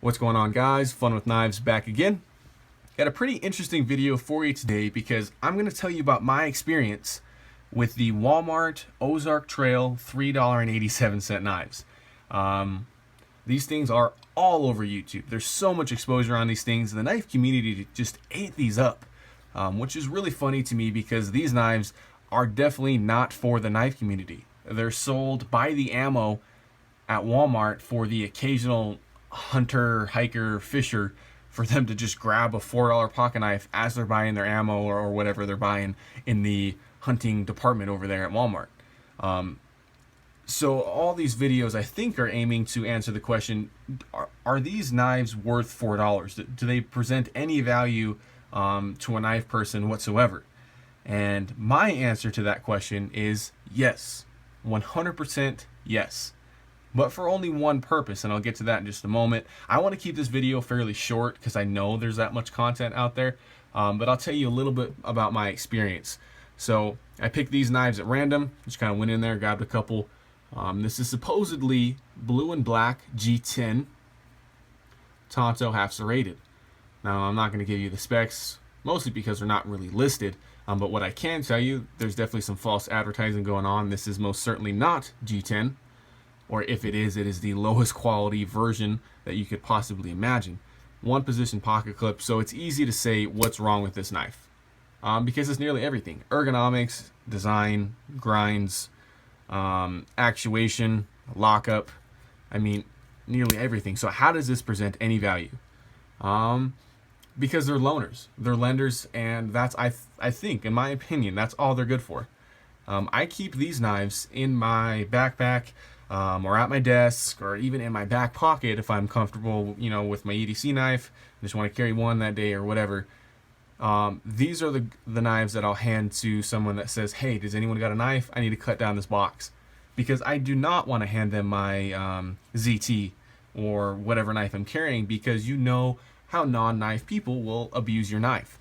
What's going on, guys? Fun with Knives back again. Got a pretty interesting video for you today because I'm going to tell you about my experience with the Walmart Ozark Trail $3.87 knives. These things are all over YouTube. There's so much exposure on these things. The knife community just ate these up, which is really funny to me because these knives are definitely not for the knife community. They're sold by the ammo at Walmart for the occasional hunter, hiker, fisher, for them to just grab a $4 pocket knife as they're buying their ammo or whatever they're buying in the hunting department over there at Walmart. So all these videos, I think, are aiming to answer the question, are these knives worth $4? Do they present any value to a knife person whatsoever? And my answer to that question is yes. 100% yes. But for only one purpose, and I'll get to that in just a moment. I want to keep this video fairly short because I know there's that much content out there, but I'll tell you a little bit about my experience. So I picked these knives at random, just kind of went in there, grabbed a couple. This is supposedly blue and black G10 Tonto half serrated. Now I'm not going to give you the specs, mostly because they're not really listed, but what I can tell you, there's definitely some false advertising going on. This is most certainly not G10. Or if it is the lowest quality version that you could possibly imagine. One position pocket clip, so it's easy to say what's wrong with this knife. Because it's nearly everything. Ergonomics, design, grinds, actuation, lockup. I mean, nearly everything. So how does this present any value? Because they're loaners. They're lenders, and that's, I think, in my opinion, that's all they're good for. I keep these knives in my backpack, or at my desk, or even in my back pocket if I'm comfortable, with my EDC knife. I just want to carry one that day or whatever. These are the knives that I'll hand to someone that says, hey, does anyone got a knife? I need to cut down this box. Because I do not want to hand them my ZT or whatever knife I'm carrying, because you know how non-knife people will abuse your knife.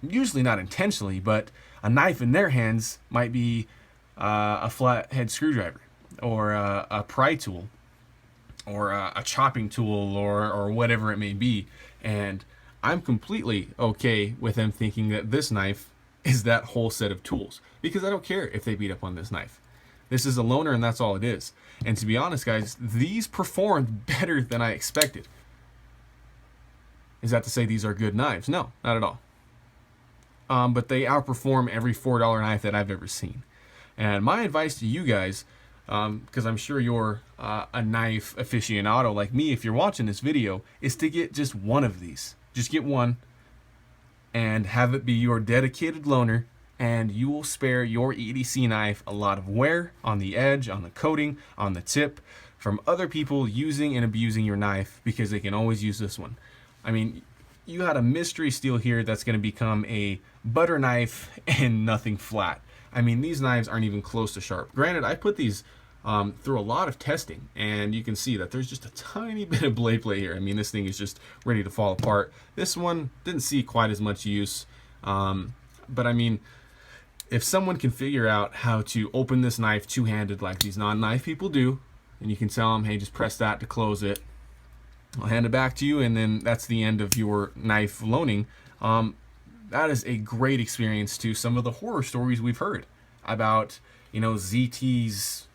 Usually not intentionally, but a knife in their hands might be a flathead screwdriver, or a pry tool, or a chopping tool, or whatever it may be. And I'm completely okay with them thinking that this knife is that whole set of tools, because I don't care if they beat up on this knife. This is a loaner, and that's all it is. And to be honest, guys, these performed better than I expected. Is that to say these are good knives? No, not at all. But they outperform every $4 knife that I've ever seen. And my advice to you guys, because I'm sure you're a knife aficionado like me if you're watching this video, is to get just one of these. Just get one and have it be your dedicated loaner, and you will spare your EDC knife a lot of wear on the edge, on the coating, on the tip, from other people using and abusing your knife, because they can always use this one. I mean, you got a mystery steel here that's going to become a butter knife and nothing flat. I mean, these knives aren't even close to sharp. Granted, I put these through a lot of testing, and you can see that there's just a tiny bit of blade play here. I mean, this thing is just ready to fall apart. This one didn't see quite as much use, but I mean, if someone can figure out how to open this knife two-handed like these non-knife people do, and you can tell them, hey, just press that to close it, I'll hand it back to you, and then that's the end of your knife loaning. That is a great experience to some of the horror stories we've heard about, ZT's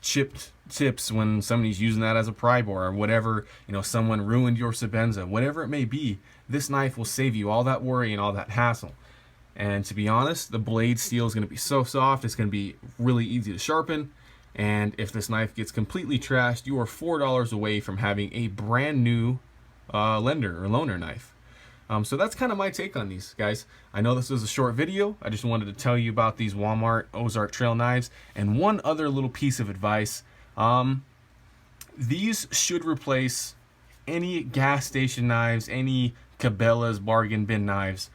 chipped tips when somebody's using that as a pry bore, or whatever, someone ruined your Sebenza, whatever it may be. This knife will save you all that worry and all that hassle. And to be honest, the blade steel is going to be so soft, it's going to be really easy to sharpen. And if this knife gets completely trashed, you are $4 away from having a brand new lender or loaner knife. So that's kind of my take on these, guys. I know this was a short video. I just wanted to tell you about these Walmart Ozark Trail knives. And one other little piece of advice. These should replace any gas station knives, any Cabela's bargain bin knives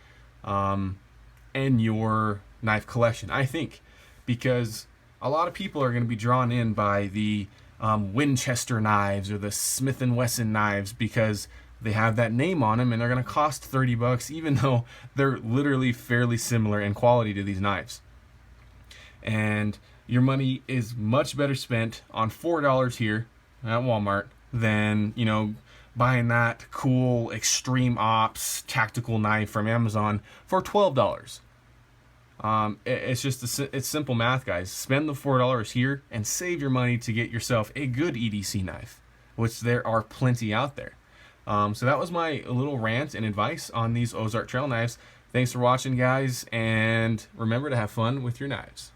in your knife collection, I think. Because a lot of people are going to be drawn in by the Winchester knives or the Smith & Wesson knives, because they have that name on them, and they're going to cost $30, even though they're literally fairly similar in quality to these knives. And your money is much better spent on $4 here at Walmart than, buying that cool Extreme Ops tactical knife from Amazon for $12. It's just it's simple math, guys. Spend the $4 here and save your money to get yourself a good EDC knife, which there are plenty out there. So that was my little rant and advice on these Ozark trail knives. Thanks for watching, guys, and remember to have fun with your knives.